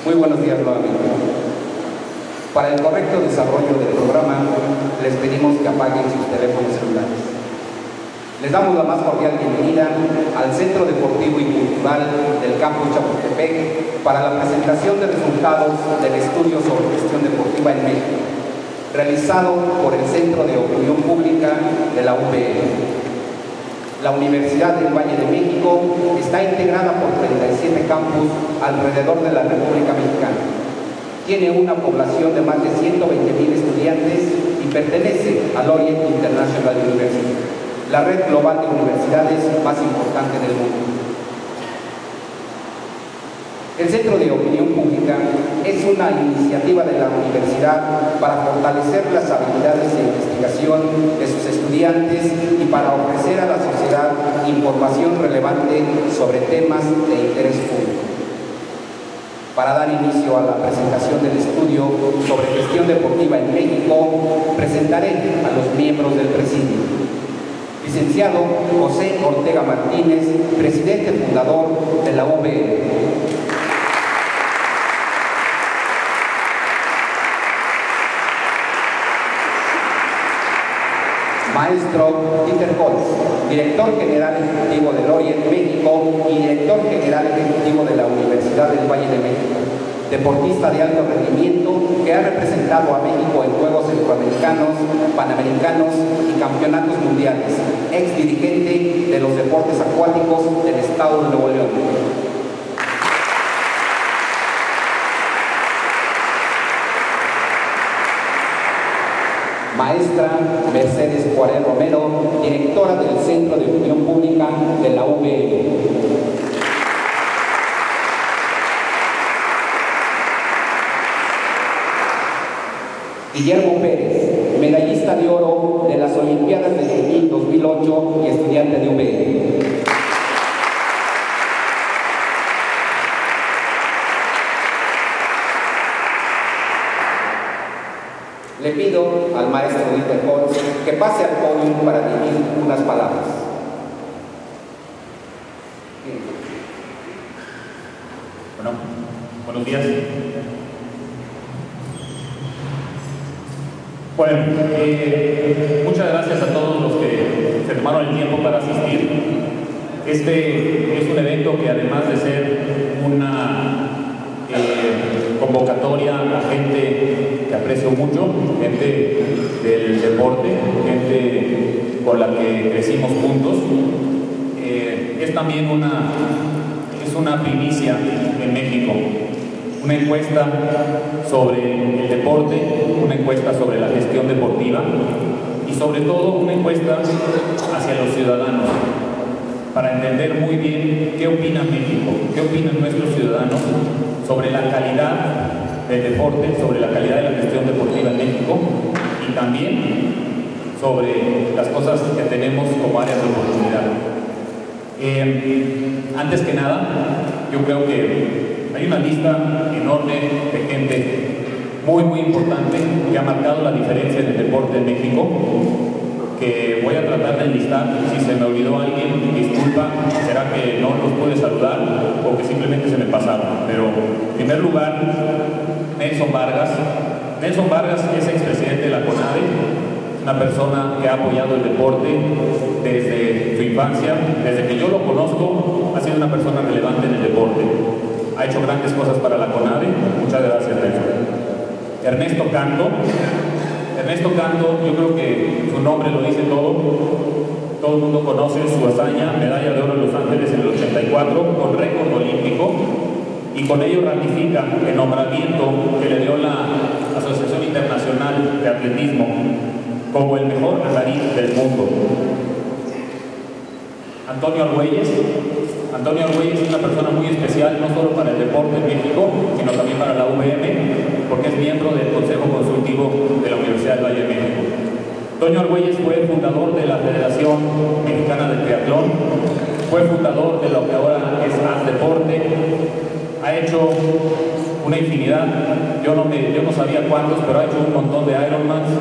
Muy buenos días nuevamente. Para el correcto desarrollo del programa, les pedimos que apaguen sus teléfonos celulares. Les damos la más cordial bienvenida al Centro Deportivo y Cultural del Campus Chapultepec para la presentación de resultados del estudio sobre gestión deportiva en México, realizado por el Centro de Opinión Pública de la UPN. La Universidad del Valle de México está integrada por 37 campus alrededor de la República Mexicana. Tiene una población de más de 120,000 estudiantes y pertenece al Orient International University, la red global de universidades más importante del mundo. El Centro de Opinión Pública es una iniciativa de la universidad para fortalecer las habilidades de investigación de sus estudiantes y para ofrecer a la sociedad información relevante sobre temas de interés público. Para dar inicio a la presentación del estudio sobre gestión deportiva en México, presentaré a los miembros del presidio. Licenciado José Ortega Martínez, presidente fundador de la UVM. Maestro Dieter Holz, director general ejecutivo del Orient México y director general ejecutivo de la Universidad del Valle de México, deportista de alto rendimiento que ha representado a México en Juegos Centroamericanos, Panamericanos y Campeonatos Mundiales, ex dirigente de los deportes acuáticos del Estado de Nuevo León. Maestra Mercedes Juárez Romero, directora del Centro de Opinión Pública de la UVM. Guillermo Pérez, medallista de oro de las Olimpiadas de Beijing 2008 y estudiante de UVM. Le pido al maestro Dieter Holz que pase al podio para dirigir unas palabras. Bueno, buenos días. Bueno, muchas gracias a todos los que se tomaron el tiempo para asistir. Este es un evento que, además de ser una convocatoria a gente que aprecio mucho, gente del deporte, gente con la que crecimos juntos, es también una primicia en México. Una encuesta sobre el deporte, una encuesta sobre la gestión deportiva y sobre todo una encuesta hacia los ciudadanos, para entender muy bien qué opina México, qué opinan nuestros ciudadanos sobre la calidad del deporte, sobre la calidad de la gestión deportiva en México y también sobre las cosas que tenemos como áreas de oportunidad. Antes que nada, yo creo que hay una lista enorme de gente muy importante que ha marcado la diferencia en el deporte en México, que voy a tratar de enlistar. Si se me olvidó alguien, disculpa, será que no los pude saludar o que simplemente se me pasaron. Pero en primer lugar, Nelson Vargas. Nelson Vargas es expresidente de la CONADE, una persona que ha apoyado el deporte desde su infancia. Desde que yo lo conozco, ha sido una persona relevante en el deporte. Ha hecho grandes cosas para la CONADE. Muchas gracias, Nelson. Ernesto Cando. Ernesto Cando, yo creo que su nombre lo dice todo. Todo el mundo conoce su hazaña, medalla de oro en Los Ángeles en el 84, con récord olímpico, y con ello ratifica el nombramiento que le dio la Asociación Internacional de Atletismo como el mejor andarín del mundo. Antonio Argüelles. Antonio Argüelles es una persona muy especial, no solo para el deporte en México, sino también para la UVM, porque es miembro del Consejo Consultivo de la Universidad del Valle de México. Antonio Argüelles fue fundador de la Federación Mexicana de Triatlón, fue fundador de lo que ahora es Haz Deporte, ha hecho una infinidad, yo no sabía cuántos, pero ha hecho un montón de Ironmans,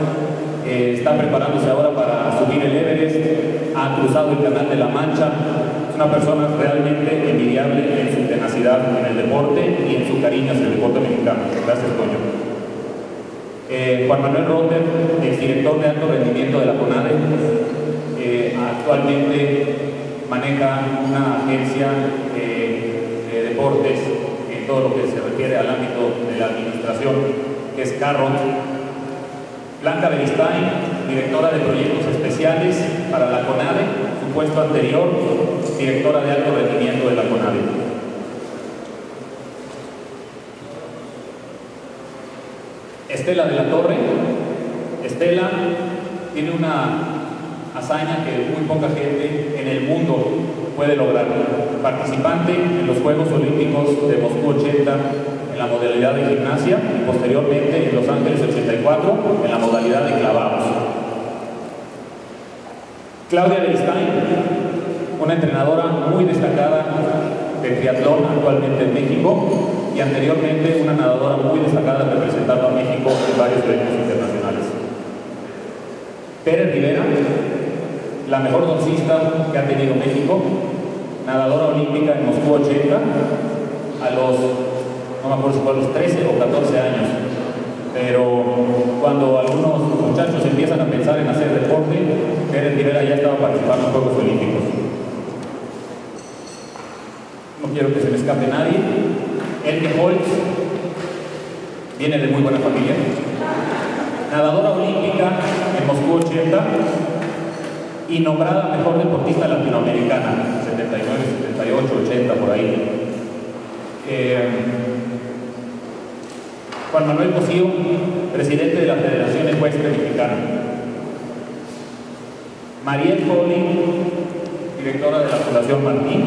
está preparándose ahora para subir el Everest, ha cruzado el Canal de la Mancha. una persona realmente envidiable en su tenacidad en el deporte y en su cariño hacia el deporte mexicano. Gracias, Toño. Juan Manuel Rotter, exdirector de alto rendimiento de la CONADE, actualmente maneja una agencia de deportes en todo lo que se refiere al ámbito de la administración, que es Carrot. Blanca Beristain, directora de proyectos especiales para la CONADE, su puesto anterior, directora de alto rendimiento de la CONADE. Estela de la Torre. Estela tiene una hazaña que muy poca gente en el mundo puede lograr. Participante en los Juegos Olímpicos de Moscú 80 en la modalidad de gimnasia y posteriormente en Los Ángeles 84 en la modalidad de clavados. Claudia Beristain, una entrenadora muy destacada de triatlón actualmente en México y anteriormente una nadadora muy destacada representando a México en varios eventos internacionales. Pérez Rivera, la mejor doncista que ha tenido México, nadadora olímpica en Moscú 80 a los, no me acuerdo si fue a los 13 o 14 años, pero cuando algunos muchachos empiezan a pensar en hacer deporte, Pérez Rivera ya estaba participando en Juegos Olímpicos. No quiero que se me escape nadie. Elke Holtz viene de muy buena familia, nadadora olímpica en Moscú 80 y nombrada mejor deportista latinoamericana, 79, 78, 80, por ahí. Juan Manuel Cosío, presidente de la Federación Ecuestre Mexicana. Mariel Foley, directora de la Fundación Martín.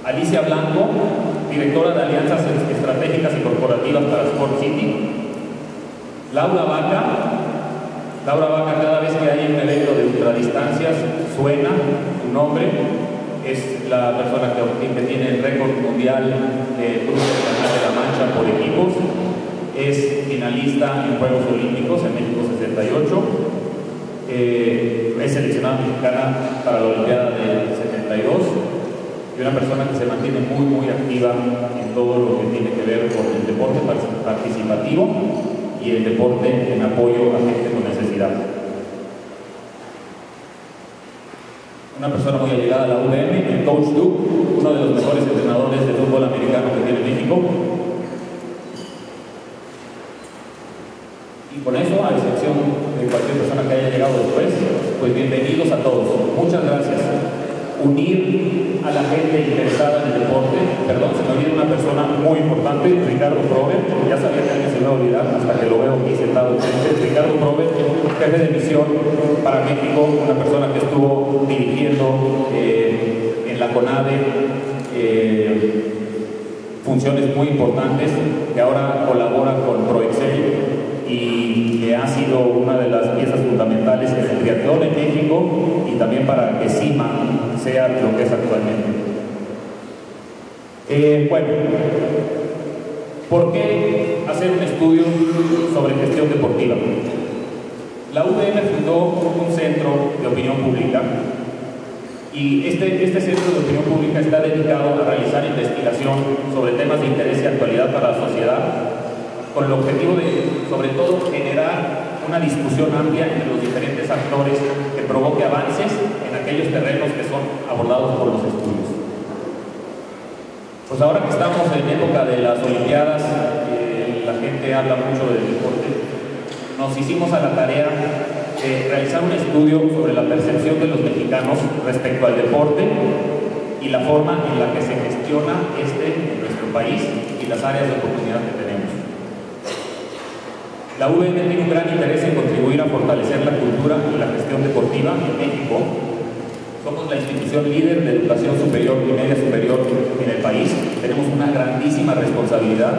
Alicia Blanco, directora de Alianzas Estratégicas y Corporativas para Sport City. Laura Vaca, cada vez que hay un evento de ultradistancias suena su nombre, es la persona que tiene el récord mundial de cruce del Canal de la Mancha por equipos, es finalista en Juegos Olímpicos en México 68, es seleccionada mexicana para la Olimpiada del 72 y una persona que se mantiene muy activa en todo lo que tiene que ver con el deporte participativo y el deporte en apoyo a gente con necesidad. Una persona muy allegada a la UVM, el coach Duke, uno de los mejores entrenadores de fútbol americano que tiene México. Y con eso, a excepción de cualquier persona que haya llegado después, pues bienvenidos a todos. Muchas gracias. Unir a la gente interesada en el deporte. Perdón, se me olvidó una persona muy importante, Ricardo Prover, ya sabía que alguien se me iba a olvidar hasta que lo veo aquí sentado enfrente. Ricardo Prover, jefe de misión para México, una persona que estuvo dirigiendo en la CONADE funciones muy importantes, que ahora colabora con Proexcel y que ha sido una de las piezas fundamentales en el triatlón en México y también para que CIMA sea lo que es actualmente. Bueno, ¿por qué hacer un estudio sobre gestión deportiva? La UVM fundó un centro de opinión pública y este centro de opinión pública está dedicado a realizar investigación sobre temas de interés y actualidad para la sociedad, con el objetivo de, sobre todo, generar una discusión amplia entre los diferentes actores que provoque avances en aquellos terrenos que son abordados por los estudios. Pues ahora que estamos en época de las Olimpiadas, la gente habla mucho del deporte, nos hicimos a la tarea de realizar un estudio sobre la percepción de los mexicanos respecto al deporte y la forma en la que se gestiona en nuestro país y las áreas de oportunidad que tenemos. La UVM tiene un gran interés en contribuir a fortalecer la cultura y la gestión deportiva en México. Somos la institución líder de educación superior y media superior en el país. Tenemos una grandísima responsabilidad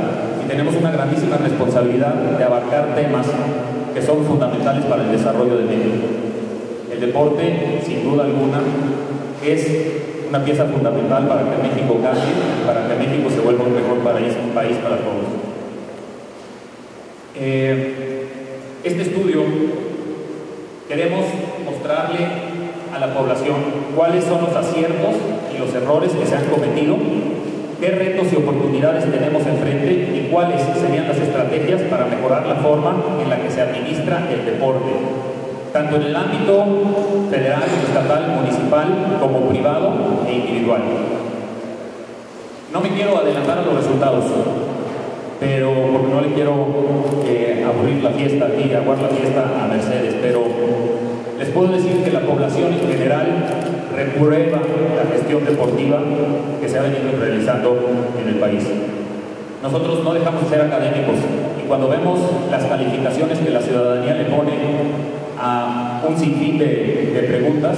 de abarcar temas que son fundamentales para el desarrollo de México. El deporte, sin duda alguna, es una pieza fundamental para que México cambie, para que México se vuelva un mejor país para todos. Este estudio queremos mostrarle a la población cuáles son los aciertos y los errores que se han cometido, qué retos y oportunidades tenemos enfrente y cuáles serían las estrategias para mejorar la forma en la que se administra el deporte, tanto en el ámbito federal, estatal, municipal, como privado e individual. No me quiero adelantar a los resultados, pero porque no le quiero aburrir la fiesta aquí, aguar la fiesta a Mercedes, pero les puedo decir que la población en general reprueba la gestión deportiva que se ha venido realizando en el país. Nosotros no dejamos de ser académicos y cuando vemos las calificaciones que la ciudadanía le pone a un sinfín de preguntas,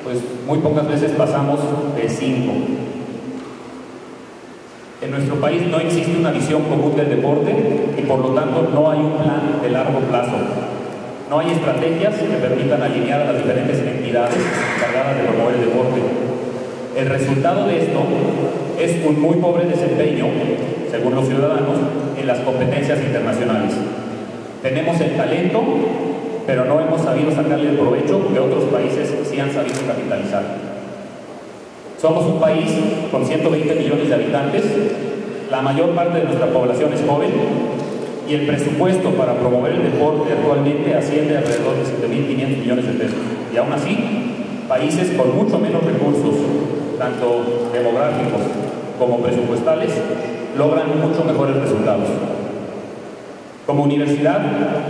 pues muy pocas veces pasamos de 5. En nuestro país no existe una visión común del deporte y por lo tanto no hay un plan de largo plazo. No hay estrategias que permitan alinear a las diferentes entidades encargadas de promover el deporte. El resultado de esto es un muy pobre desempeño, según los ciudadanos, en las competencias internacionales. Tenemos el talento, pero no hemos sabido sacarle el provecho que otros países sí han sabido capitalizar. Somos un país con 120 millones de habitantes, la mayor parte de nuestra población es joven y el presupuesto para promover el deporte actualmente asciende a alrededor de 7.500 millones de pesos. Y aún así, países con mucho menos recursos, tanto demográficos como presupuestales, logran mucho mejores resultados. Como universidad,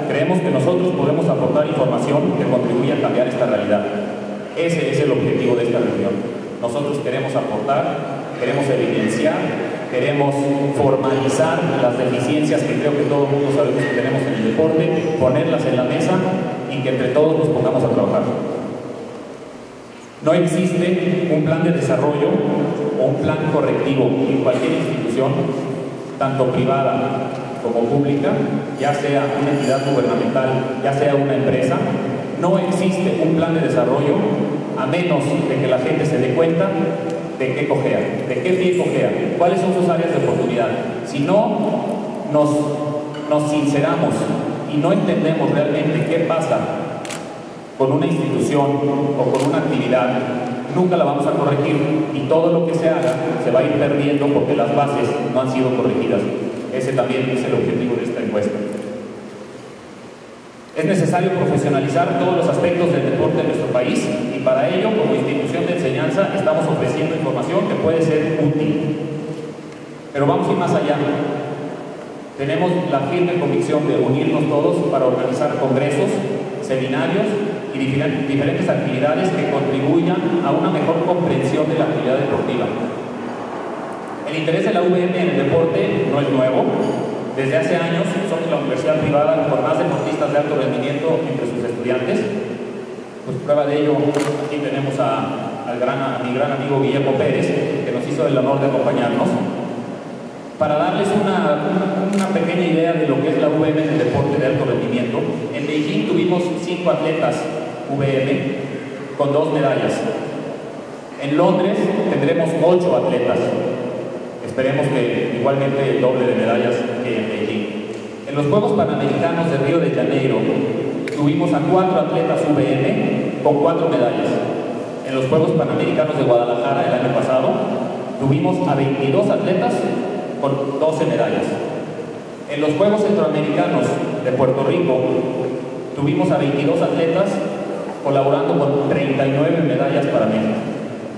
creemos que nosotros podemos aportar información que contribuya a cambiar esta realidad. Ese es el objetivo de esta reunión. Nosotros queremos aportar, queremos evidenciar, queremos formalizar las deficiencias que creo que todo el mundo sabemos que tenemos en el deporte, ponerlas en la mesa y que entre todos nos pongamos a trabajar. No existe un plan de desarrollo o un plan correctivo en cualquier institución, tanto privada como pública, ya sea una entidad gubernamental, ya sea una empresa. No existe un plan de desarrollo a menos de que la gente se dé cuenta de qué cojea, de qué pie cojea, cuáles son sus áreas de oportunidad. Si no nos sinceramos y no entendemos realmente qué pasa con una institución o con una actividad, nunca la vamos a corregir y todo lo que se haga se va a ir perdiendo porque las bases no han sido corregidas. Ese también es el objetivo de esta encuesta. Es necesario profesionalizar todos los aspectos del deporte en nuestro país y para ello, como institución de enseñanza, estamos ofreciendo información que puede ser útil. Pero vamos a ir más allá. Tenemos la firme convicción de unirnos todos para organizar congresos, seminarios y diferentes actividades que contribuyan a una mejor comprensión de la actividad deportiva. El interés de la UVM en el deporte no es nuevo. Desde hace años somos la universidad privada con más deportistas de alto rendimiento entre sus estudiantes. Pues prueba de ello, aquí tenemos a mi gran amigo Guillermo Pérez, que nos hizo el honor de acompañarnos. Para darles una pequeña idea de lo que es la UVM en el deporte de alto rendimiento, en Beijing tuvimos 5 atletas UVM con 2 medallas. En Londres tendremos 8 atletas. Esperemos que igualmente el doble de medallas que en Beijing. En los Juegos Panamericanos de Río de Janeiro tuvimos a 4 atletas UVM con 4 medallas. En los Juegos Panamericanos de Guadalajara el año pasado tuvimos a 22 atletas con 12 medallas. En los Juegos Centroamericanos de Puerto Rico tuvimos a 22 atletas colaborando con 39 medallas para México.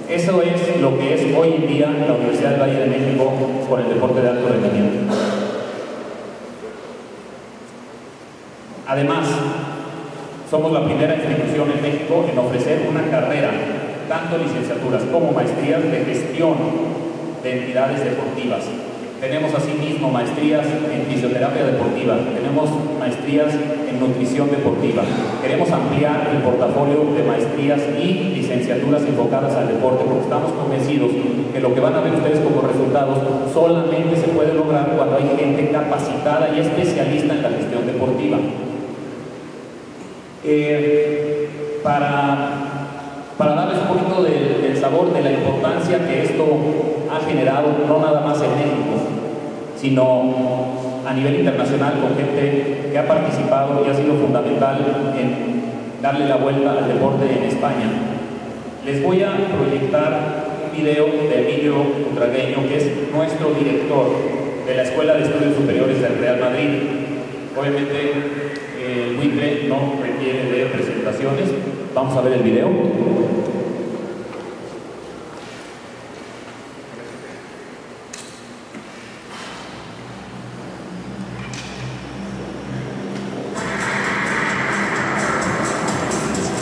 Eso es lo que es hoy en día la Universidad del Valle de México con el deporte de alto rendimiento. Además, somos la primera institución en México en ofrecer una carrera, tanto licenciaturas como maestrías de gestión de entidades deportivas. Tenemos asimismo maestrías en fisioterapia deportiva, tenemos maestrías en nutrición deportiva. Queremos ampliar el portafolio de maestrías y licenciaturas enfocadas al deporte porque estamos convencidos que lo que van a ver ustedes como resultados solamente se puede lograr cuando hay gente capacitada y especialista en la gestión deportiva. Para darles un poquito del sabor de la importancia que esto ha generado, no nada más en México, sino a nivel internacional con gente que ha participado y ha sido fundamental en darle la vuelta al deporte en España. Les voy a proyectar un video de Emilio Butragueño, que es nuestro director de la Escuela de Estudios Superiores del Real Madrid. Obviamente el buitre no requiere de presentaciones. Vamos a ver el video.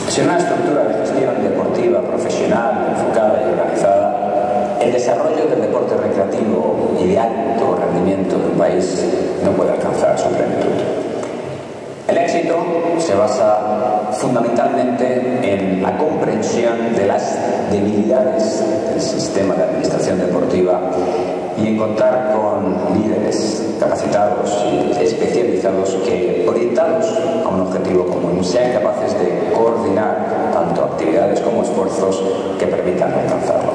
Sin una estructura de gestión deportiva profesional, enfocada y organizada, el desarrollo del deporte recreativo y de alto rendimiento de un país no puede alcanzar su plenitud. El éxito se basa fundamentalmente en la comprensión de las debilidades del sistema de administración deportiva y en contar con líderes capacitados y especializados que, orientados a un objetivo común, sean capaces de coordinar tanto actividades como esfuerzos que permitan alcanzarlo.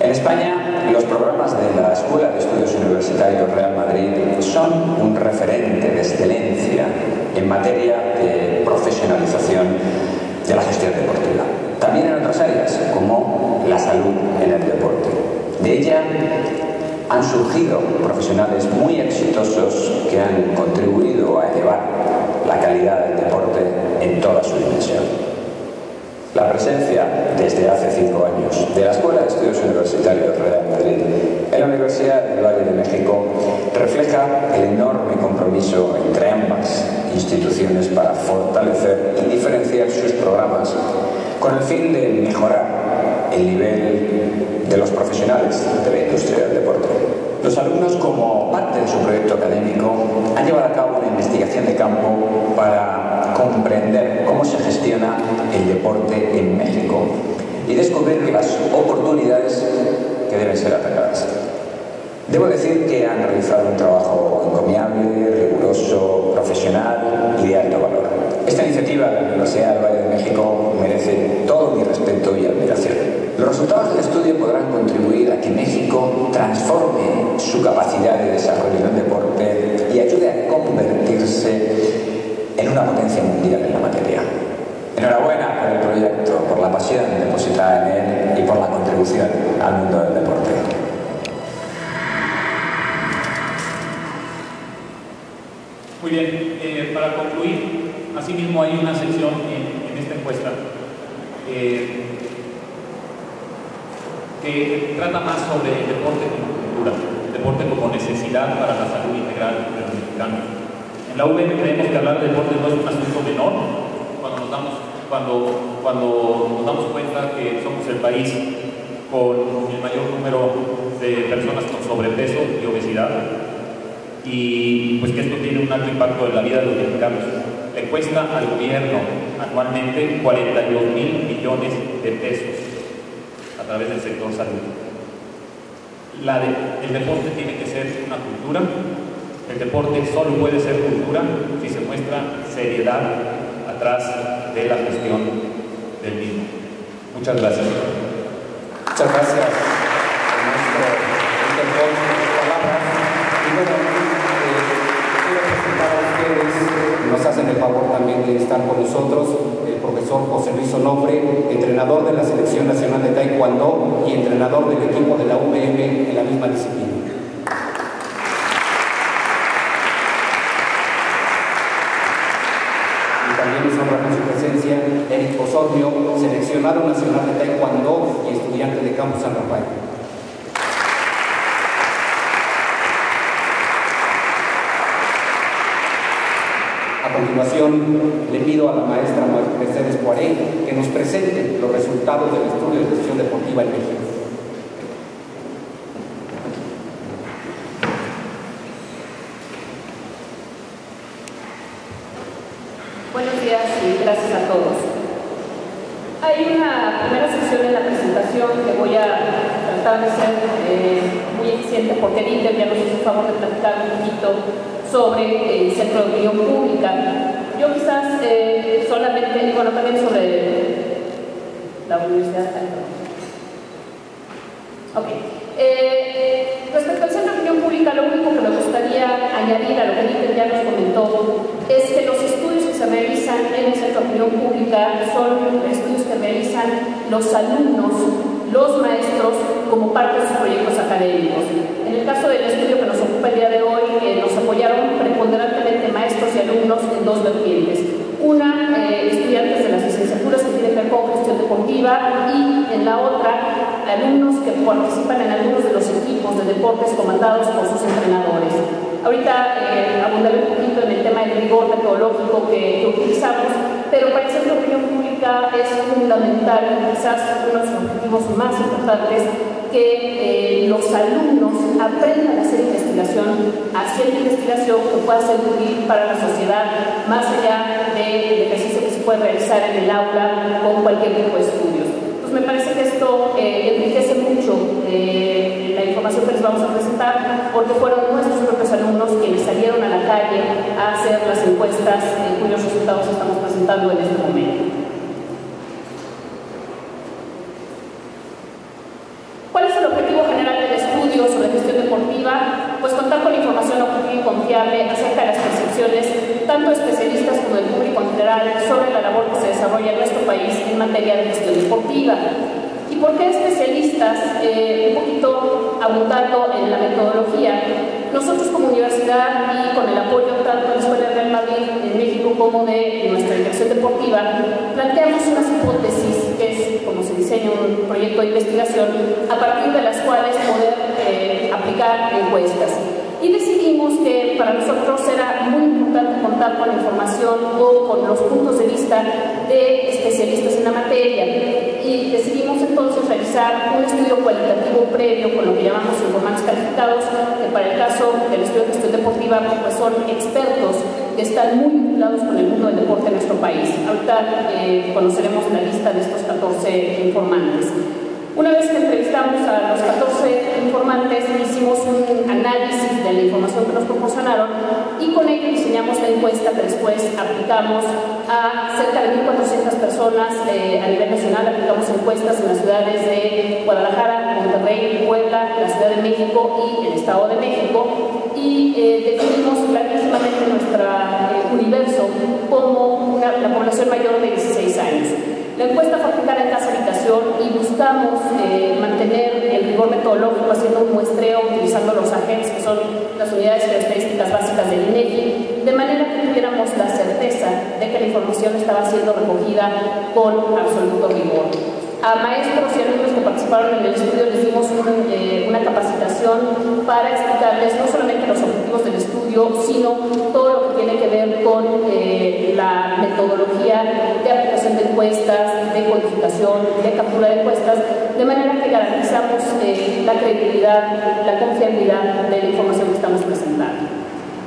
En España, los programas de la Escuela de Estudios Universitarios Real Madrid son un referente de excelencia en materia de profesionalización de la gestión deportiva. También en otras áreas, como la salud en el deporte. De ella han surgido profesionales muy exitosos que han contribuido a elevar la calidad del deporte en toda su dimensión. La presencia, desde hace 5 años, de la Escuela de Estudios Universitarios Real Madrid en la Universidad del Valle de México refleja el enorme compromiso entre ambas instituciones para fortalecer y diferenciar sus programas con el fin de mejorar el nivel de los profesionales de la industria del deporte. Los alumnos, como parte de su proyecto académico, han llevado a cabo una investigación de campo para comprender cómo se gestiona el deporte en México y descubrir las oportunidades que deben ser atacadas. Debo decir que han realizado un trabajo encomiable, riguroso, profesional y de alto valor. Esta iniciativa de la Universidad del Valle de México merece todo mi respeto y admiración. Los resultados del estudio podrán contribuir a que México transforme su capacidad de desarrollo del deporte y ayude a convertirse en una potencia mundial en la materia. Enhorabuena por el proyecto, por la pasión depositada en él y por la contribución al mundo del deporte. Muy bien, para concluir, asimismo hay una sección en esta encuesta que trata más sobre el deporte como cultura, el deporte como necesidad para la salud integral de los mexicanos. En la UVM creemos que hablar de deporte no es un asunto menor cuando nos damos cuenta que somos el país con el mayor número de personas con sobrepeso y obesidad, y pues que esto tiene un alto impacto en la vida de los mexicanos. Le cuesta al gobierno anualmente 42,000 millones de pesos a través del sector salud. El deporte tiene que ser una cultura. El deporte solo puede ser cultura si se muestra seriedad atrás de la gestión del mismo. Muchas gracias. Muchas gracias a nuestro interventor por sus palabras. Y bueno, quiero presentar a ustedes, nos hacen el favor también de estar con nosotros, el profesor José Luis Onofre, entrenador de la Selección Nacional de Taekwondo y entrenador del equipo de la UVM en la misma disciplina. Y también nos honra con su presencia Eric Osorio, seleccionado nacional de Taekwondo y estudiante de Campus San Rafael. A continuación, le pido a la maestra Mercedes Poiré que nos presente los resultados del estudio de gestión deportiva en México. Buenos días y gracias a todos. Hay una primera sección en la presentación que voy a tratar de ser muy eficiente, porque Dieter ya nos hizo el favor de platicar un poquito sobre el Centro de Opinión Pública. Yo quizás solamente, bueno, también sobre la Universidad. Ok. Respecto al Centro de Opinión Pública, lo único que me gustaría añadir a lo que Dieter ya nos comentó es que los estudios que se realizan en el Centro de Opinión Pública son estudios que realizan los alumnos, los maestros, como parte de sus proyectos académicos. En el caso del estudio que nos ocupa el día de hoy, nos apoyaron preponderantemente maestros y alumnos en dos vertientes. Una, estudiantes de las licenciaturas que tienen que ver con gestión deportiva, y en la otra, alumnos que participan en algunos de los equipos de deportes comandados por sus entrenadores. Ahorita abundaré un poquito en el tema del rigor metodológico que utilizamos, pero para el Centro de Opinión Pública es fundamental, quizás uno de los objetivos más importantes, que los alumnos aprendan a hacer investigación, haciendo investigación que pueda ser útil para la sociedad, más allá del ejercicio que se puede realizar en el aula con cualquier tipo de estudios. Entonces me parece que esto enriquece mucho la información que les vamos a presentar, porque fueron nuestros propios alumnos quienes salieron a la calle a hacer las encuestas cuyos resultados estamos presentando en este momento. ¿Cuál es el objetivo general del estudio sobre gestión deportiva? Pues contar con información objetiva y confiable acerca de las percepciones, tanto de especialistas como del público en general, sobre la labor que se desarrolla en nuestro país en materia de gestión deportiva. ¿Y por qué especialistas? Un poquito abundando en la metodología. Nosotros como universidad y con el apoyo tanto de la Escuela Real Madrid en México como de nuestra dirección deportiva, planteamos unas hipótesis, que es como se diseña un proyecto de investigación, a partir de las cuales poder aplicar encuestas. Y decidimos que para nosotros era muy importante contar con la información o con los puntos de vista de especialistas en la materia, y decidimos entonces realizar un estudio cualitativo previo con lo que llamamos informantes calificados, que para el caso del estudio de gestión deportiva pues son expertos que están muy vinculados con el mundo del deporte en nuestro país. Ahorita conoceremos la lista de estos 14 informantes. Una vez que entrevistamos a los 14 informantes, hicimos un análisis de la información que nos proporcionaron y con ello diseñamos la encuesta que después aplicamos a cerca de 1.400 personas a nivel nacional. Aplicamos encuestas en las ciudades de Guadalajara, Monterrey, Puebla, la Ciudad de México y el Estado de México, y definimos clarísimamente nuestro universo como la población mayor de 16 años. La encuesta fue aplicada en casa habitación y buscamos mantener el rigor metodológico haciendo un muestreo utilizando los agentes, que son las unidades estadísticas básicas del INEGI, de manera que tuviéramos la certeza de que la información estaba siendo recogida con absoluto rigor. A maestros y alumnos que participaron en el estudio les dimos una capacitación para explicarles no solamente los objetivos del estudio, sino todo lo que tiene que ver con la metodología de aplicación de encuestas, de codificación, de captura de encuestas, de manera que garantizamos la credibilidad, la confiabilidad de la información que estamos presentando.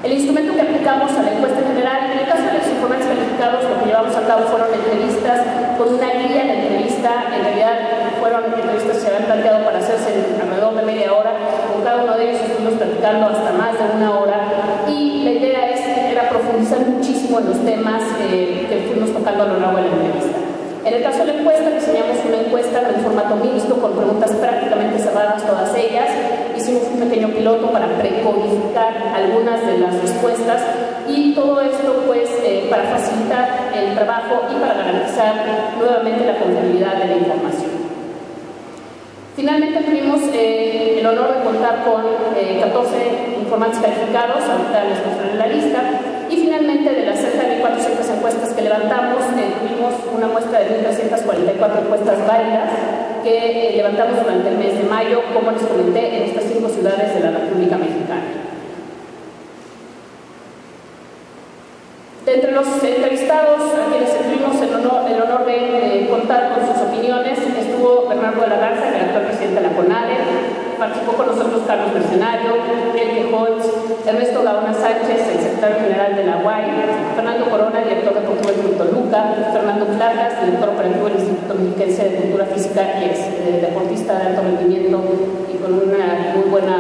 El instrumento que aplicamos a la encuesta en general, en el caso de los informantes calificados, lo que llevamos a cabo fueron entrevistas con una guía de entrevista. En realidad fueron entrevistas que se habían planteado para hacerse en alrededor de media hora. Con cada uno de ellos estuvimos platicando hasta más de una hora, y la idea era profundizar muchísimo en los temas que fuimos tocando a lo largo de la entrevista. En el caso de la encuesta, diseñamos una encuesta en formato mixto con preguntas prácticamente cerradas todas ellas. Hicimos un pequeño piloto para precodificar algunas de las respuestas, y todo esto pues para facilitar el trabajo y para garantizar nuevamente la confiabilidad de la información. Finalmente tuvimos el honor de contar con 14 informantes calificados, ahorita les mostraré la lista, y finalmente de las cerca de 1.400 encuestas que levantamos, tuvimos una muestra de 1.344 encuestas válidas que levantamos durante el mes de mayo, como les comenté, en estas 5 ciudades de la República Mexicana. De entre los entrevistados a quienes tuvimos el honor de contar con sus opiniones, estuvo Bernardo de la Garza, el actual presidente de la CONADE. Participó con nosotros Carlos Mercenario, Enrique Holtz, Ernesto Gaona Sánchez, el secretario general de la UAI, Fernando Corona, director deportivo del Toluca, Fernando Plagas, director operativo del Instituto Mexiquense de Cultura Física y ex deportista de alto rendimiento y con una muy buena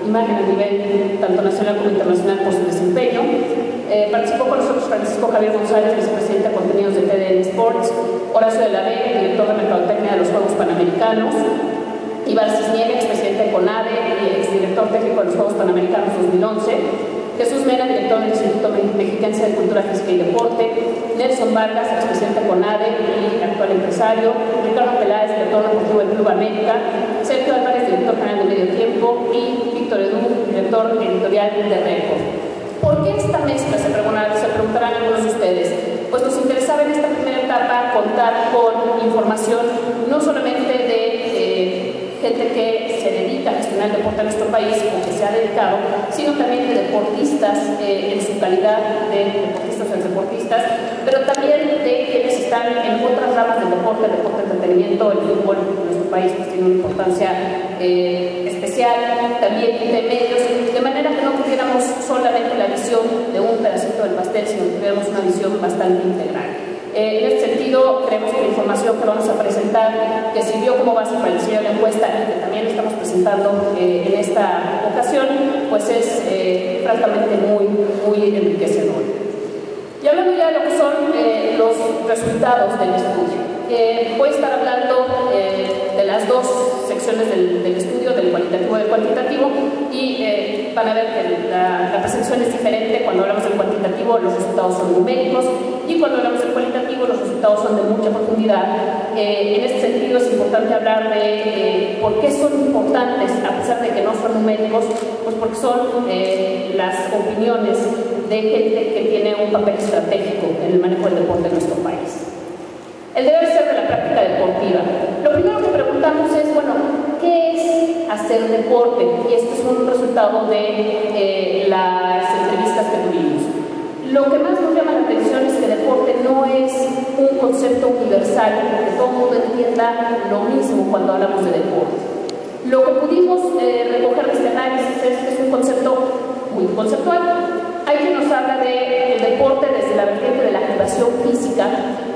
imagen a nivel tanto nacional como internacional por su desempeño. Participó con nosotros Francisco Javier González, vicepresidente de contenidos de TDN Sports, Horacio de la Vega, director de Mercadotecnia de los Juegos Panamericanos, Iván Cisniega, expresidente de CONADE y exdirector técnico de los Juegos Panamericanos 2011, Jesús Mena, director del Instituto Mexiquense de Cultura Física y Deporte, Nelson Vargas, expresidente de CONADE y actual empresario, Ricardo Peláez, director deportivo del Club América, Sergio Álvarez, director general de Medio Tiempo, y Víctor Edu, director editorial de Récord. ¿Por qué esta mezcla? Se preguntarán algunos de ustedes. Pues nos interesaba en esta primera etapa contar con información no solamente de gente que se dedica a gestionar el deporte en nuestro país o que se ha dedicado, sino también de deportistas en su calidad de deportistas, pero también de quienes están en otras ramas del deporte, el deporte de entretenimiento, el fútbol en nuestro país pues tiene una importancia especial, también de medios, de manera que no tuviéramos solamente la visión de un pedacito del pastel, sino que tuviéramos una visión bastante integral. En este sentido, creemos que la información que vamos a presentar, que sirvió como base para el diseño de la encuesta y que también estamos presentando en esta ocasión, pues es francamente muy enriquecedor. Y hablando ya de lo que son los resultados del estudio, voy a estar hablando de las dos secciones del estudio, del cualitativo y del cuantitativo, y van a ver que la percepción es diferente. Cuando hablamos del cuantitativo, los resultados son numéricos, y cuando hablamos del cualitativo, los resultados son de mucha profundidad. En este sentido, es importante hablar de por qué son importantes, a pesar de que no son numéricos, pues porque son las opiniones de gente que tiene un papel estratégico en el manejo del deporte en nuestro país. El deber ser de la práctica deportiva. Lo primero que preguntamos es, bueno, ¿qué es hacer deporte? Y esto es un resultado de las entrevistas que tuvimos. Lo que más nos llama la atención es que deporte no es un concepto universal, que todo el mundo entienda lo mismo cuando hablamos de deporte. Lo que pudimos recoger de este análisis es que es un concepto muy conceptual. Hay quien nos habla del deporte desde la vertiente de la activación física,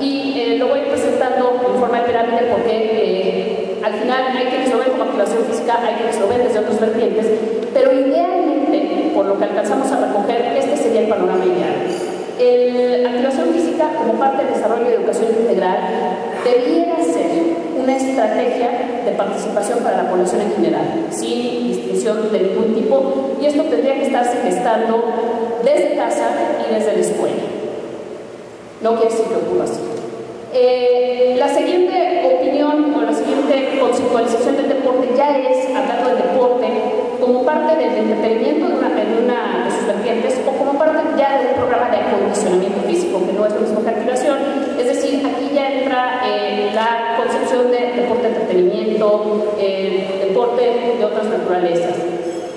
y lo voy presentando en forma de pirámide porque al final hay quienes lo ven como activación física, hay quienes lo ven desde otras vertientes, pero idealmente, por lo que alcanzamos a recoger, este sería el panorama ideal. La activación física, como parte del desarrollo de educación integral, debiera ser una estrategia de participación para la población en general, sin distinción de ningún tipo, y esto tendría que estarse gestando desde casa y desde la escuela. No quiere decir que ocurra así. La siguiente opinión o la siguiente conceptualización del deporte ya es hablando del deporte como parte del entretenimiento de una de sus vertientes, o como parte ya de un programa de acondicionamiento físico, que no es lo mismo que activación. Es decir, aquí ya entra la concepción de deporte de entretenimiento, deporte de otras naturalezas.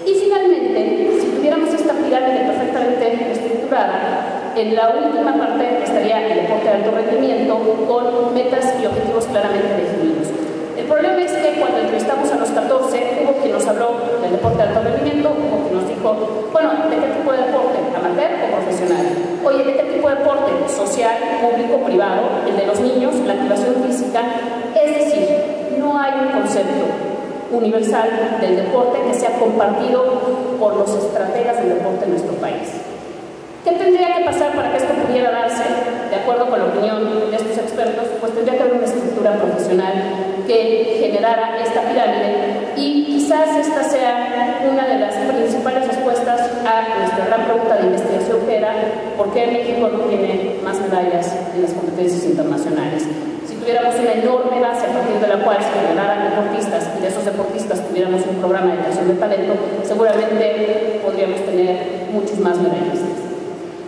Y finalmente, si tuviéramos esta pirámide perfectamente estructurada, en la última parte estaría el deporte de alto rendimiento con metas y objetivos claramente definidos. El problema es que cuando entrevistamos a los 14, hubo quien nos habló del deporte de alto rendimiento, hubo quien nos dijo, bueno, ¿de qué tipo de deporte? ¿Amateur o profesional? Oye, ¿de qué tipo de deporte? Social, público, privado, el de los niños, la activación física. Es decir, no hay un concepto universal del deporte que sea compartido por los estrategas del deporte en nuestro país. ¿Qué tendría que pasar para que esto pudiera darse? De acuerdo con la opinión de estos expertos, pues tendría que haber una estructura profesional que generara esta pirámide, y quizás esta sea una de las principales respuestas a nuestra gran pregunta de investigación, que era ¿por qué México no tiene más medallas en las competencias internacionales? Si tuviéramos una enorme base a partir de la cual se generaran deportistas, y de esos deportistas tuviéramos un programa de creación de talento, seguramente podríamos tener muchos más medallistas.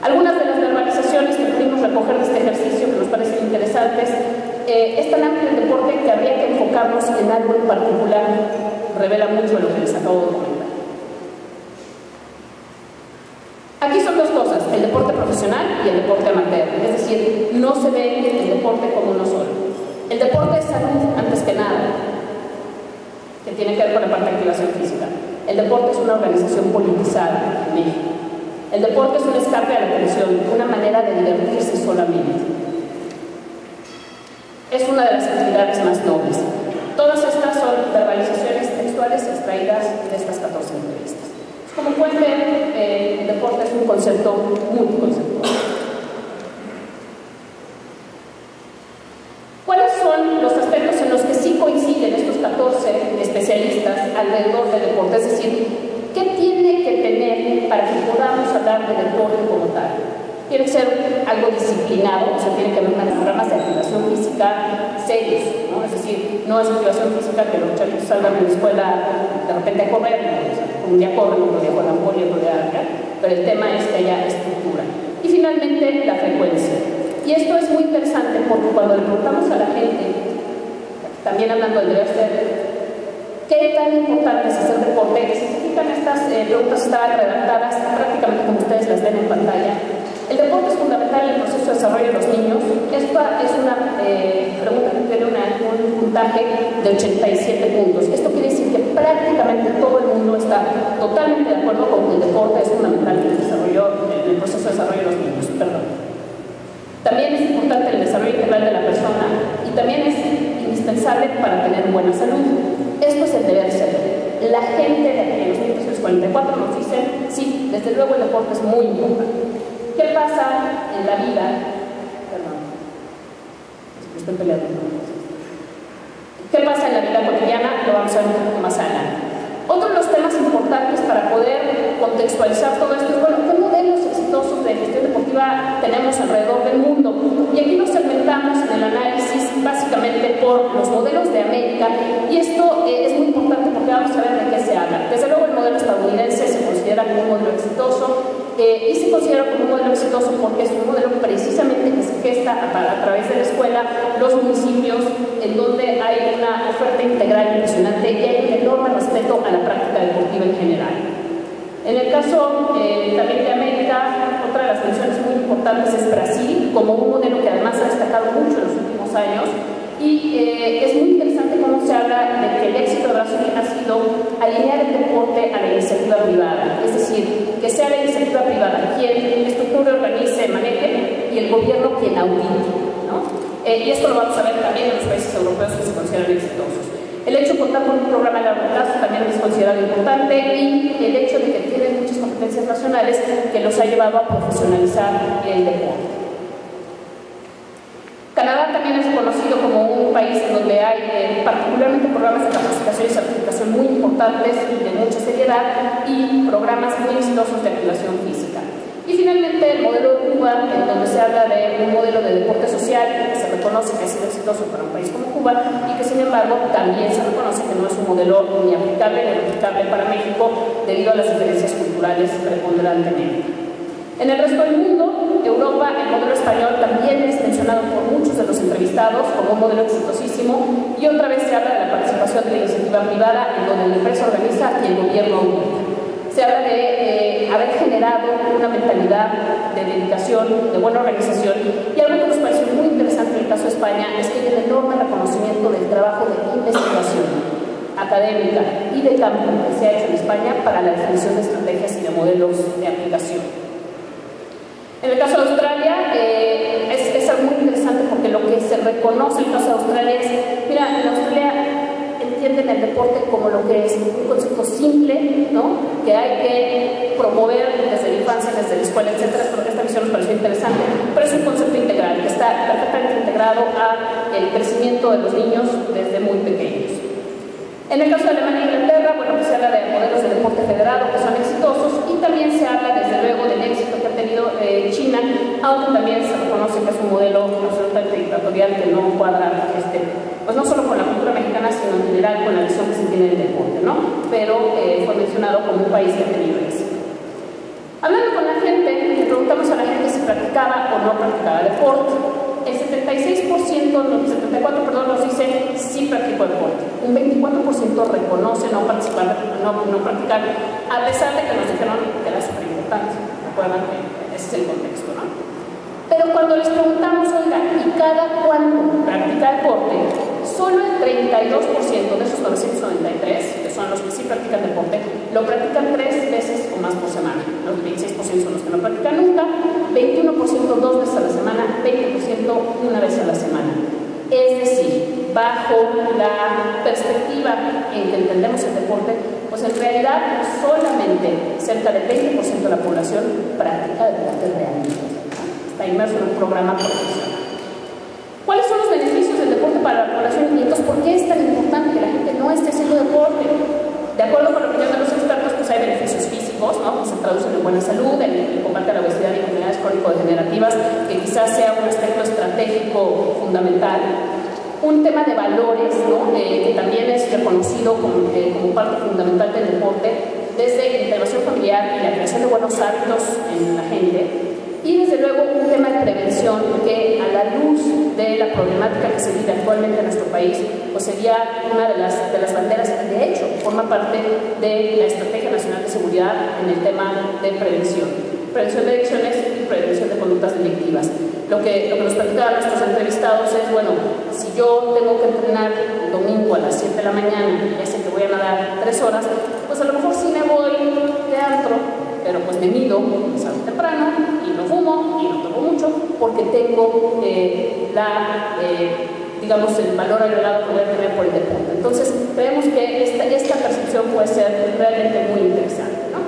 Algunas de las verbalizaciones que pudimos recoger de este ejercicio, que nos parecen interesantes, es tan amplio el deporte que habría que enfocarnos en algo en particular, revela mucho de lo que les acabo de comentar. Aquí son dos cosas, el deporte profesional y el deporte amateur, es decir, no se ve el deporte como uno solo. El deporte es salud antes que nada, que tiene que ver con la parte de activación física. El deporte es una organización politizada en México. El deporte es un escape a la tensión, una manera de divertirse solamente. Es una de las actividades más nobles. Todas estas son verbalizaciones textuales extraídas de estas 14 entrevistas. Como pueden ver, el deporte es un concepto multiconceptual. ¿Cuáles son los aspectos en los que sí coinciden estos 14 especialistas alrededor del deporte? Es decir, ¿qué tiene que tener para que podamos hablar hablar de deporte como tal. Tiene que ser algo disciplinado, o sea, tiene que haber unos programas de activación física serios, ¿no? Es decir, no es activación física que los chavitos salgan de la escuela de repente a correr, ¿no? O sea, un día corren, otro día juegan poli, otro día arca, pero el tema es que haya estructura. Y finalmente, la frecuencia. Y esto es muy interesante porque cuando le preguntamos a la gente, también hablando del deber ser, ¿qué tan importante es hacer deporte? Si se fijan, estas preguntas estaban redactadas prácticamente como ustedes las ven en pantalla. El deporte es fundamental en el proceso de desarrollo de los niños. Esta es una pregunta que tiene un puntaje de 87 puntos. Esto quiere decir que prácticamente todo el mundo está totalmente de acuerdo con que el deporte es fundamental en el proceso de desarrollo de los niños. También es importante el desarrollo integral de la persona y también es indispensable para tener buena salud. Esto es el deber ser. La gente de aquí en los 1944 nos dice, sí, desde luego el deporte es muy importante. ¿Qué pasa en la vida? Perdón, estoy peleando. ¿Qué pasa en la vida cotidiana? Lo vamos a ver un poco más adelante. Otro de los temas importantes para poder contextualizar todo esto es, bueno, ¿qué modelos exitosos de gestión deportiva tenemos alrededor del mundo? Y aquí nos segmentamos en el análisis básicamente por los modelos de América, y esto es muy importante porque vamos a ver de qué se habla. Desde luego el modelo estadounidense se considera como un modelo exitoso, y se considera como un modelo exitoso porque es un modelo precisamente que se gesta a través de la escuela, los municipios, en donde hay una oferta integral impresionante y hay un enorme respeto a la práctica deportiva en general. En el caso también de América, otra de las menciones muy importantes es Brasil, como un modelo que además ha destacado mucho en los últimos años, y es muy interesante cómo se habla de que el éxito de Brasil ha sido alinear el deporte a la iniciativa privada, es decir, que sea la iniciativa privada quien estructure, organice, maneje, y el gobierno quien audite, ¿no? Y esto lo vamos a ver también en los países europeos que se consideran exitosos. El hecho de contar con un programa a largo plazo también es considerado importante, y el hecho de que tienen muchas competencias nacionales que los ha llevado a profesionalizar el deporte. Canadá también es conocido como un país en donde hay particularmente programas de capacitación y certificación muy importantes y de mucha seriedad, y programas muy exitosos de activación física. Y finalmente el modelo de Cuba, en donde se habla de un modelo de deporte social que se reconoce que ha sido exitoso para un país como Cuba, y que sin embargo también se reconoce que no es un modelo ni aplicable ni replicable para México debido a las diferencias culturales preponderantemente. En el resto del mundo, Europa, el modelo español también es mencionado por muchos de los entrevistados como un modelo exitosísimo, y otra vez se habla de la participación de la iniciativa privada, en donde la empresa organiza y el gobierno audita. Se habla de haber generado una mentalidad de dedicación, de buena organización, y algo que nos pareció muy interesante en el caso de España es que hay un enorme reconocimiento del trabajo de investigación académica y de campo que se ha hecho en España para la definición de estrategias y de modelos de aplicación. En el caso de Australia es algo muy interesante porque lo que se reconoce en el caso de Australia es, mira, en Australia entienden el deporte como lo que es un concepto simple, ¿no? Que hay que promover desde la infancia, desde la escuela, etcétera. Esta visión nos pareció interesante, pero es un concepto integral que está perfectamente integrado al crecimiento de los niños desde muy pequeños. En el caso de Alemania e Inglaterra, bueno, pues se habla de modelos de deporte federado que son exitosos, y también se habla desde luego del éxito que ha tenido China, aunque también se reconoce que es un modelo absolutamente dictatorial que no cuadra, pues no solo con la cultura mexicana, sino en general con la visión que se tiene del deporte, ¿no? Pero fue mencionado como un país que ha tenido éxito. Hablando con la gente, le preguntamos a la gente si practicaba o no practicaba deporte. El 76%, el 74%, perdón, nos dice sí practico deporte. Un 24% reconoce no participar, no practicar, a pesar de que nos dijeron que era súper importante. Recuerdan que ese es el contexto, ¿no? Pero cuando les preguntamos, oiga, ¿y cada cuánto practica deporte? Solo el 32% de esos 993, que son los que sí practican deporte, lo practican 3 veces o más por semana. Los 26% son los que no practican nunca, 21% 2 veces a la semana, 20% una vez a la semana. Es decir, bajo la perspectiva en que entendemos el deporte, pues en realidad solamente cerca del 20% de la población practica deporte realmente. Está inmerso en un programa profesional. ¿Cuáles son los beneficios del deporte para la población? Y entonces, ¿por qué es tan importante que la gente no esté haciendo deporte? De acuerdo con la opinión de los expertos, pues hay beneficios físicos. hijos, ¿no? Que se traducen en buena salud, en el combate a la obesidad y enfermedades crónico-degenerativas, que quizás sea un aspecto estratégico fundamental. Un tema de valores, ¿no? Que también es reconocido como parte fundamental del deporte, desde la integración familiar y la creación de buenos hábitos en la gente. Y desde luego un tema de prevención que, a la luz de la problemática que se vive actualmente en nuestro país, pues sería una de las banderas que de hecho forma parte de la Estrategia Nacional de Seguridad en el tema de prevención de adicciones y prevención de conductas delictivas. Lo que nos platicaban nuestros entrevistados es, bueno, si yo tengo que entrenar el domingo a las 7 de la mañana y ya sé que voy a nadar 3 horas, pues a lo mejor sí me voy de antro, pero pues me mido, salgo temprano y no fumo y no tomo mucho porque tengo digamos, el valor agregado que voy a tener por el deporte. Entonces, creemos que esta percepción puede ser realmente muy interesante, ¿no?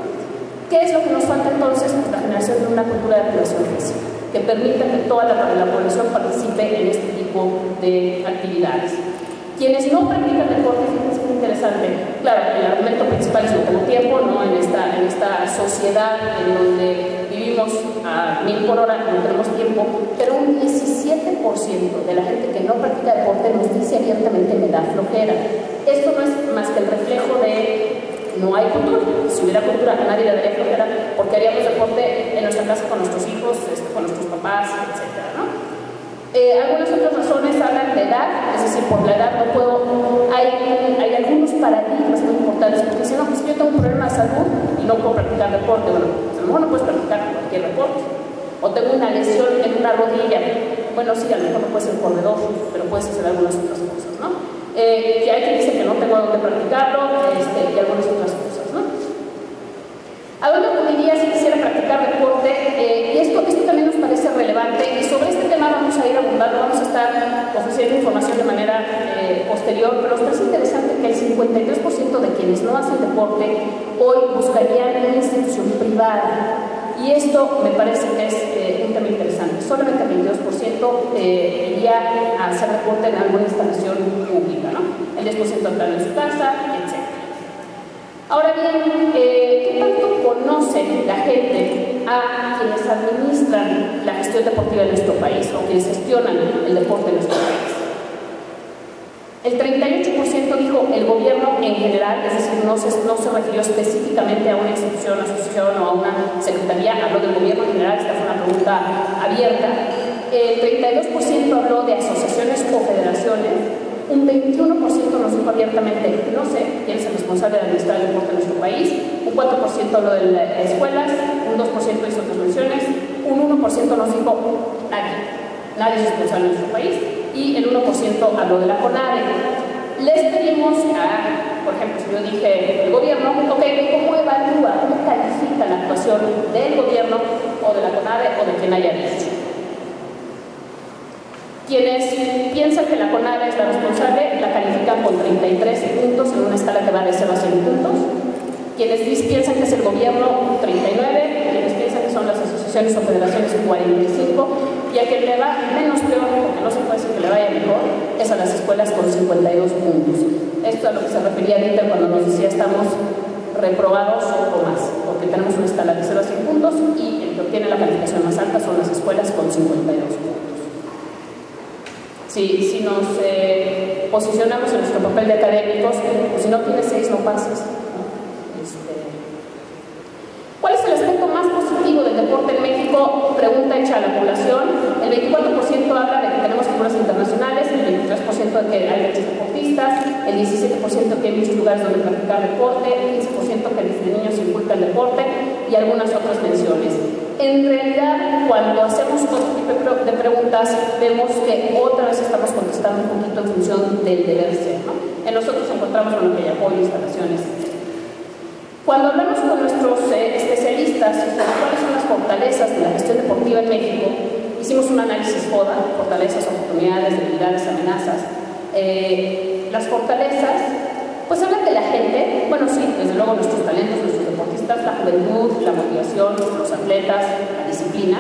¿Qué es lo que nos falta entonces? Pues la generación de una cultura de activación física que permita que toda la población participe en este tipo de actividades. Quienes no practican deporte, es muy interesante. Claro, el argumento principal es no tengo tiempo, ¿no? En esta sociedad en donde vivimos a 1000 por hora, no tenemos tiempo, pero un 17% de la gente que no practica deporte nos dice abiertamente me da flojera. Esto no es más que el reflejo de no hay cultura. Si hubiera cultura, a nadie le daría flojera porque haríamos deporte en nuestra casa con nuestros hijos, con nuestros papás, etc., ¿no? Algunas otras razones hablan de edad, es decir, por la edad no puedo, hay algunos paradigmas muy importantes, porque si no, pues yo tengo un problema de salud y no puedo practicar deporte, bueno, pues a lo mejor no puedes practicar cualquier deporte, o tengo una lesión en una rodilla, bueno, sí, a lo mejor no puedes ser corredor, pero puedes hacer algunas otras cosas, ¿no? Que hay quien dice que no tengo dónde practicarlo, y algunas otras cosas, ¿no? ¿A dónde acudiría si quisiera practicar deporte? Y esto también nos parece relevante, y sobre este tema vamos a ir abundando, vamos a estar ofreciendo información de manera posterior, pero nos parece interesante que el 53% de quienes no hacen deporte hoy buscarían una institución privada, y esto me parece que es un tema interesante. Solamente el 22% iría a hacer deporte en alguna instalación pública, ¿no? El 10% está en su casa, etc. Ahora bien, ¿qué tanto conoce la gente a quienes administran la gestión deportiva en nuestro país o quienes gestionan el deporte en nuestro país? El 38% dijo el gobierno en general, es decir, no se refirió específicamente a una institución, asociación o a una secretaría, habló del gobierno en general, esta fue una pregunta abierta. El 32% habló de asociaciones o federaciones. Un 21% nos dijo abiertamente, no sé quién es el responsable de administrar el deporte en nuestro país, un 4% habló de las escuelas, un 2% hizo otras menciones, un 1% nos dijo nadie es responsable en nuestro país, y el 1% habló de la CONADE. Les pedimos por ejemplo, si yo dije el gobierno, ok, ¿cómo evalúa, cómo califica la actuación del gobierno o de la CONADE o de quien haya dicho? Quienes piensan que la CONADE es la responsable, la califican con 33 puntos en una escala que va de 0 a 100 puntos. Quienes piensan que es el gobierno, 39. Quienes piensan que son las asociaciones o federaciones, 45. Y a quien le va menos peor, porque no se puede decir que le vaya mejor, es a las escuelas con 52 puntos. Esto es a lo que se refería Dieter cuando nos decía estamos reprobados o más, porque tenemos una escala de 0 a 100 puntos y el que obtiene la calificación más alta son las escuelas con 52 puntos. Si nos posicionamos en nuestro papel de académicos, pues si no tienes 6 no pasas, ¿no? ¿Cuál es el aspecto más positivo del deporte en México? Pregunta hecha a la población. El 24% habla de que tenemos figuras internacionales, el 23% de que hay muchos deportistas, el 17% de que hay muchos lugares donde practicar deporte, el 15% que desde niños se inculca el deporte y algunas otras menciones. En realidad, cuando hacemos todo tipo de preguntas, vemos que otra vez estamos contestando un poquito en función del deber ser, ¿no? En nosotros encontramos que hay apoyo, instalaciones, etc. Cuando hablamos con nuestros especialistas sobre cuáles son las fortalezas de la gestión deportiva en México, hicimos un análisis FODA, fortalezas, oportunidades, debilidades, amenazas. Las fortalezas, pues hablan de la gente, bueno, sí, desde luego nuestros talentos, nuestros deportistas, la juventud, la motivación, los atletas, la disciplina,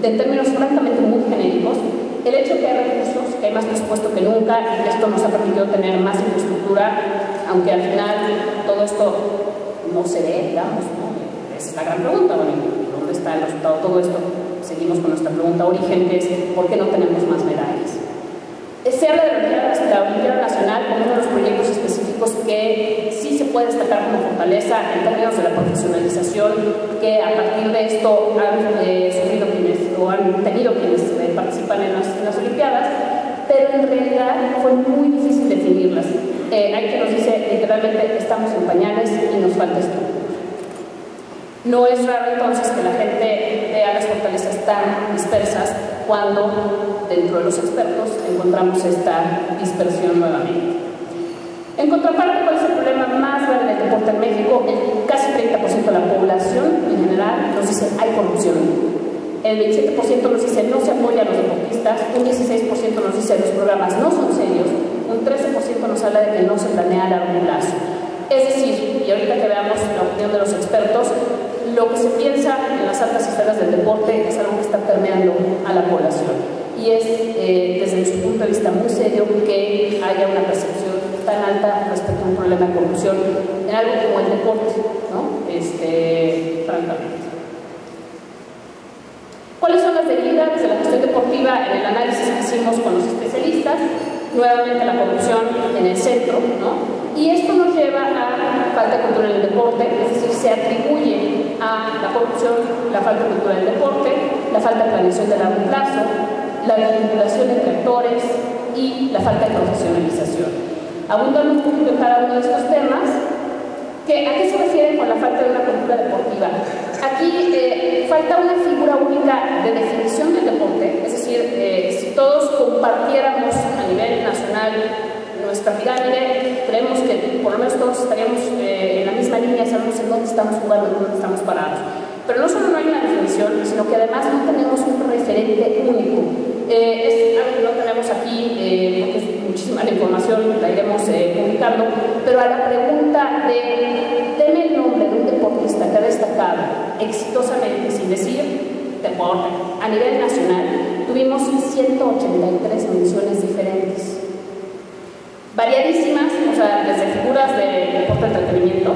en términos francamente muy genéricos. El hecho de que hay recursos, que hay más presupuesto que nunca, y que esto nos ha permitido tener más infraestructura, aunque al final todo esto no se ve, digamos, ¿no? esa es la gran pregunta. Bueno, ¿dónde está el resultado de todo esto? Seguimos con nuestra pregunta origen, que es ¿por qué no tenemos más medallas? Se habla de la Olimpiada Nacional como uno de los proyectos específicos que sí se puede destacar como fortaleza en términos de la profesionalización, que a partir de esto han sufrido quienes, o han tenido quienes participan en las Olimpiadas, pero en realidad fue muy difícil definirlas. Hay quien nos dice literalmente estamos en pañales y nos falta estructura. No es raro entonces que la gente vea las fortalezas tan dispersas cuando dentro de los expertos encontramos esta dispersión nuevamente. En contraparte, ¿cuál es el problema más grande del deporte en México? Casi 30% de la población en general nos dice hay corrupción. El 27% nos dice no se apoya a los deportistas, un 16% nos dice los programas no son serios, un 13% nos habla de que no se planea a largo plazo. Es decir, y ahorita que veamos la opinión de los expertos, lo que se piensa en las altas esferas del deporte es algo que está permeando a la población. Y es, desde nuestro punto de vista, muy serio que haya una percepción tan alta respecto a un problema de corrupción en algo como el deporte, ¿no? Francamente. ¿Cuáles son las debilidades de la gestión deportiva en el análisis que hicimos con los especialistas? Nuevamente la corrupción en el centro, ¿no? Y esto nos lleva a falta de cultura en el deporte, es decir, se atribuye a la corrupción la falta de cultura en el deporte, la falta de planeación de largo plazo, la vinculación entre actores y la falta de profesionalización. Abundando un poquito en cada uno de estos temas, ¿a qué se refiere con la falta de una cultura deportiva? Aquí falta una figura única de definición del deporte, es decir, si todos compartiéramos a nivel nacional nuestra pirámide, creemos que por lo menos todos estaríamos en la misma línea, sabemos en dónde estamos jugando, en dónde estamos parados. Pero no solo no hay una definición, sino que además no tenemos un referente único. Es algo que no tenemos aquí, porque es muchísima la información, la iremos publicando, pero a la pregunta de deme el nombre de un deportista que ha destacado exitosamente, sin decir deporte, a nivel nacional, tuvimos 183 menciones diferentes. Variadísimas, o sea, desde figuras de deporte de entretenimiento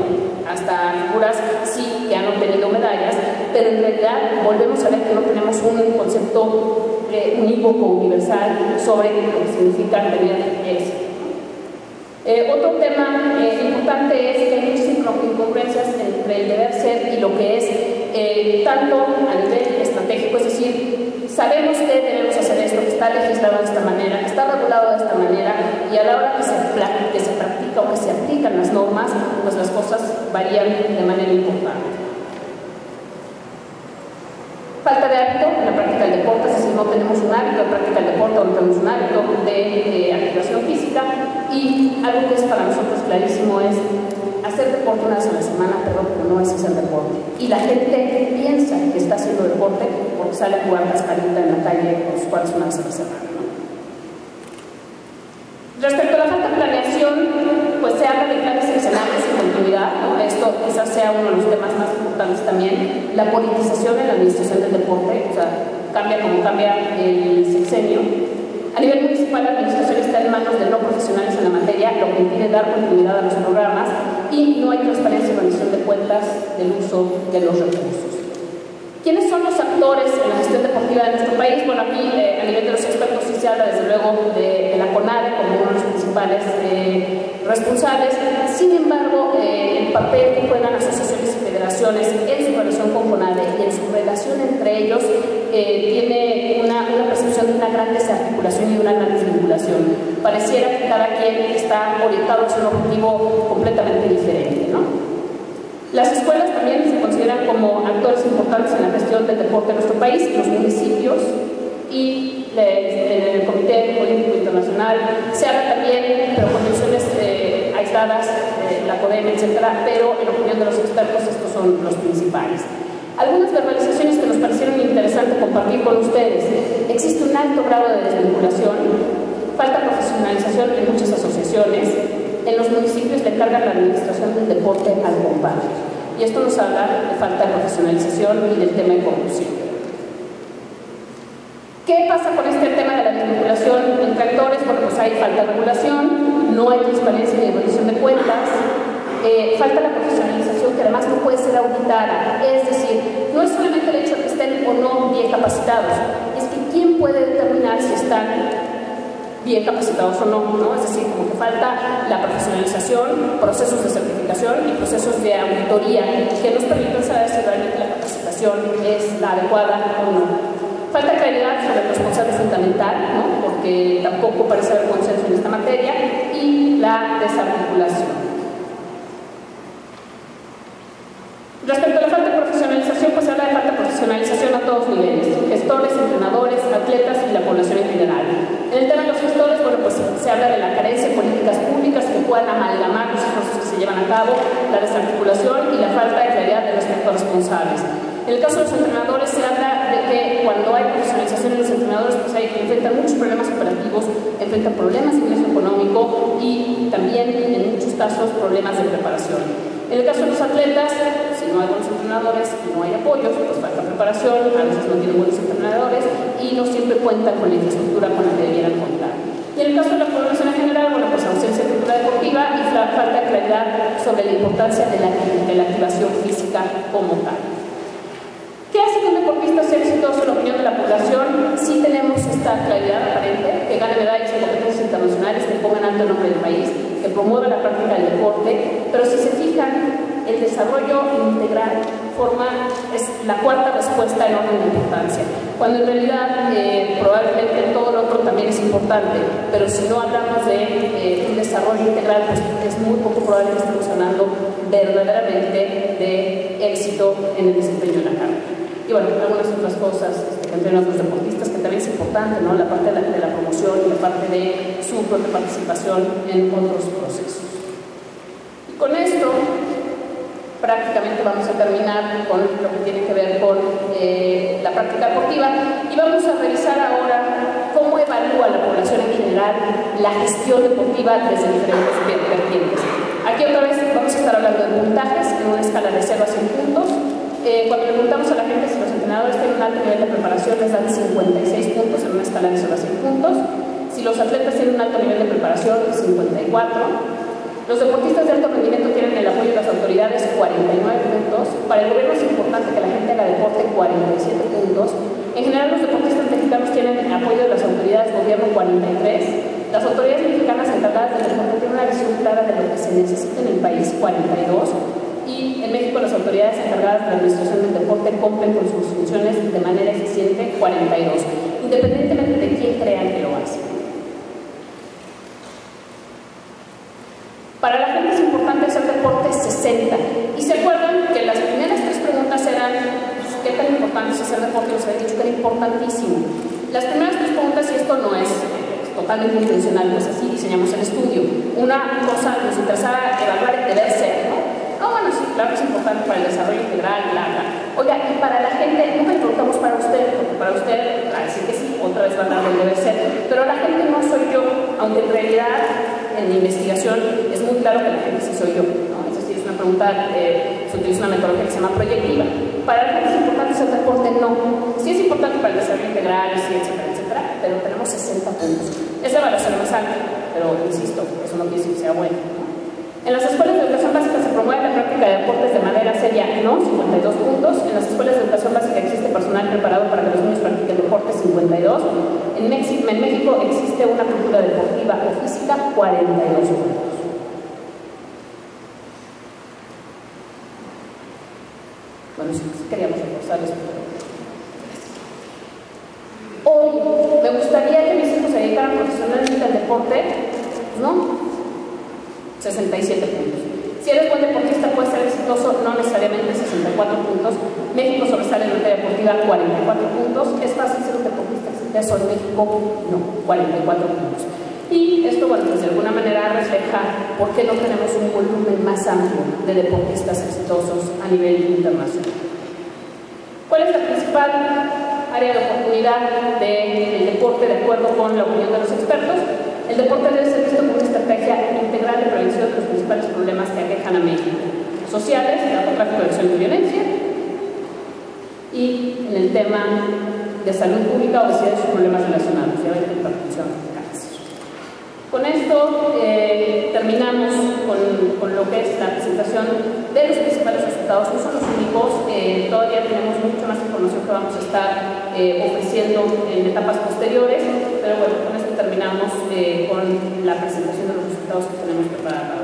hasta figuras, sí, que han obtenido medallas, pero en realidad volvemos a ver que no tenemos un concepto unívoco, universal, sobre lo que significa tener éxito. Otro tema importante es que hay muchas incongruencias entre el deber ser y lo que es tanto a nivel estratégico, es decir, sabemos que debemos hacer esto, que está legislado de esta manera, que está regulado de esta manera, y a la hora que se practica o que se aplican las normas, pues las cosas varían de manera importante. Falta de hábito en la práctica del deporte, es decir, no tenemos un hábito de práctica del deporte, no tenemos un hábito de activación física, y algo que es para nosotros clarísimo es hacer deporte una vez a la semana, pero no es hacer deporte. Y la gente piensa que está haciendo deporte porque sale a jugar cascarita en la calle los cuales una vez a la semana, ¿no? Respecto a la falta de planeación, pues se habla de planes seccionales y continuidad, ¿no? Esto quizás sea uno de los temas más importantes también. La politización en la administración del deporte, o sea, cambia como cambia el sexenio. A nivel municipal, la administración está en manos de no profesionales en la materia, lo que impide dar continuidad a los programas, y no hay transparencia y rendición de cuentas del uso de los recursos. ¿Quiénes son los actores en la gestión deportiva de nuestro país? Bueno, aquí a nivel de los expertos sí se habla desde luego de la CONADE como uno de los principales responsables. Sin embargo, el papel que juegan asociaciones y federaciones en su relación con CONADE y en su relación entre ellos tiene una percepción de una gran desarticulación y una gran desvinculación. Pareciera que cada quien está orientado hacia un objetivo completamente diferente, ¿no? Las escuelas también se consideran como actores importantes en la gestión del deporte en nuestro país, los municipios y el Comité Olímpico Internacional. Se habla también, pero con menciones aisladas, la CODEM, etcétera, pero en opinión de los expertos estos son los principales. Algunas verbalizaciones que nos parecieron interesantes compartir con ustedes. Existe un alto grado de desvinculación, falta profesionalización en muchas asociaciones. En los municipios le cargan la administración del deporte al compadre. Y esto nos habla de falta de profesionalización y del tema de corrupción. ¿Qué pasa con este tema de la desvinculación entre actores? Bueno, pues hay falta de regulación, no hay transparencia ni rendición de cuentas, falta la profesionalización que además no puede ser auditada, es capacitados. Es que ¿quién puede determinar si están bien capacitados o no, ¿no? Es decir, como que falta la profesionalización, procesos de certificación y procesos de auditoría que nos permitan saber si realmente la capacitación es la adecuada o no. Falta claridad sobre el responsable fundamental, ¿no? Porque tampoco parece haber consenso en esta materia, y la desarticulación. Respecto a la falta de profesionalización, pues se habla de falta de profesionalización a todos niveles: gestores, entrenadores, atletas y la población en general. En el tema de los gestores, bueno, pues se habla de la carencia de políticas públicas que puedan amalgamar los esfuerzos que se llevan a cabo, la desarticulación y la falta de claridad de respecto a responsables. En el caso de los entrenadores, se habla de que cuando hay profesionalización en los entrenadores, pues hay que enfrentan muchos problemas operativos, enfrentan problemas de ingreso económico y también, en muchos casos, problemas de preparación. En el caso de los atletas, si no hay buenos entrenadores y no hay apoyos, pues falta preparación, a veces no tienen buenos entrenadores y no siempre cuentan con la infraestructura con la que debieran contar. Y en el caso de la población en general, bueno, pues ausencia de cultura deportiva y falta de claridad sobre la importancia de la activación física como tal. ¿Qué hace que un deportista sea exitoso en la opinión de la población? Sí tenemos esta claridad aparente, que gane medallas en competencias internacionales, que pongan alto el nombre del país, que promueva la práctica del deporte, pero si se fijan, el desarrollo integral es la cuarta respuesta en orden de importancia, cuando en realidad probablemente todo lo otro también es importante, pero si no hablamos de un desarrollo integral, pues es muy poco probable que estemos hablando verdaderamente de éxito en el desempeño de la carrera. Y bueno, algunas otras cosas que entrenan los deportistas, que también es importante, ¿no? La parte de la promoción y la parte de su propia participación en otros procesos. Y con esto, prácticamente vamos a terminar con lo que tiene que ver con la práctica deportiva, y vamos a revisar ahora cómo evalúa la población en general la gestión deportiva desde diferentes vertientes. Aquí otra vez vamos a estar hablando de puntajes en una escala de 0 a 100 puntos. Cuando le preguntamos a la gente si los entrenadores tienen un alto nivel de preparación, les dan 56 puntos en una escala de 0 a 100 puntos. Si los atletas tienen un alto nivel de preparación, 54. Los deportistas de alto rendimiento tienen el apoyo de las autoridades, 49 puntos. Para el gobierno es importante que la gente haga deporte, 47 puntos. En general, los deportistas mexicanos tienen el apoyo de las autoridades de gobierno, 43. Las autoridades mexicanas encargadas del deporte tienen una visión clara de lo que se necesita en el país, 42. Y en México las autoridades encargadas de la administración del deporte cumplen con sus funciones de manera eficiente, 42, independientemente de quién crean que lo hace. Para la gente es importante hacer deporte, 60. Y se acuerdan que las primeras tres preguntas eran ¿qué tan importante es hacer deporte? Nos habían dicho que era importantísimo. Las primeras tres preguntas, y esto no es totalmente intencional, pues así diseñamos el estudio. Una cosa nos interesaba evaluar el deber ser, ¿no? Bueno, sí, claro que es importante para el desarrollo integral, Oiga, y para la gente, nunca le preguntamos para usted, porque para usted, va a decir que sí, otra vez va a dar el deber ser, pero la gente no soy yo, aunque en realidad en mi investigación es muy claro que la gente sí soy yo, ¿no? Es decir, es una pregunta, se utiliza una metodología que se llama proyectiva. Para la gente es importante hacer deporte, no. Sí es importante para el desarrollo integral, sí, etcétera, etcétera, pero tenemos 60 puntos. Es la evaluación más alta, pero insisto, eso no quiere decir que sea bueno, ¿no? En las escuelas de educación básica se promueve la práctica de deportes de manera seria, no, 52 puntos. En las escuelas de educación básica existe personal preparado para que los niños practiquen deporte, 52. En México existe una cultura deportiva o física, 42 puntos. Bueno, sí queríamos reforzar esto. Hoy me gustaría que mis hijos se dedicaran profesionalmente al deporte, ¿no? 67 puntos. Si eres buen deportista, puedes ser exitoso, no necesariamente 64 puntos. México sobresale en materia deportiva, 44 puntos. ¿Es fácil ser un deportista exitoso en México? No, 44 puntos. Y esto, bueno, pues de alguna manera refleja por qué no tenemos un volumen más amplio de deportistas exitosos a nivel internacional. ¿Cuál es la principal área de oportunidad del deporte de acuerdo con la opinión de los expertos? El deporte debe ser visto como una estrategia integral de prevención de los principales problemas que aquejan a México: sociales, narcotráfico, agresión y violencia, y en el tema de salud pública, obesidad y sus problemas relacionados, diabetes, hipertensión, cáncer. Con esto terminamos con lo que es la presentación de los principales resultados. No son los únicos, todavía tenemos mucha más información que vamos a estar ofreciendo en etapas posteriores, pero bueno, con esto terminamos con la presentación de los resultados que tenemos preparados.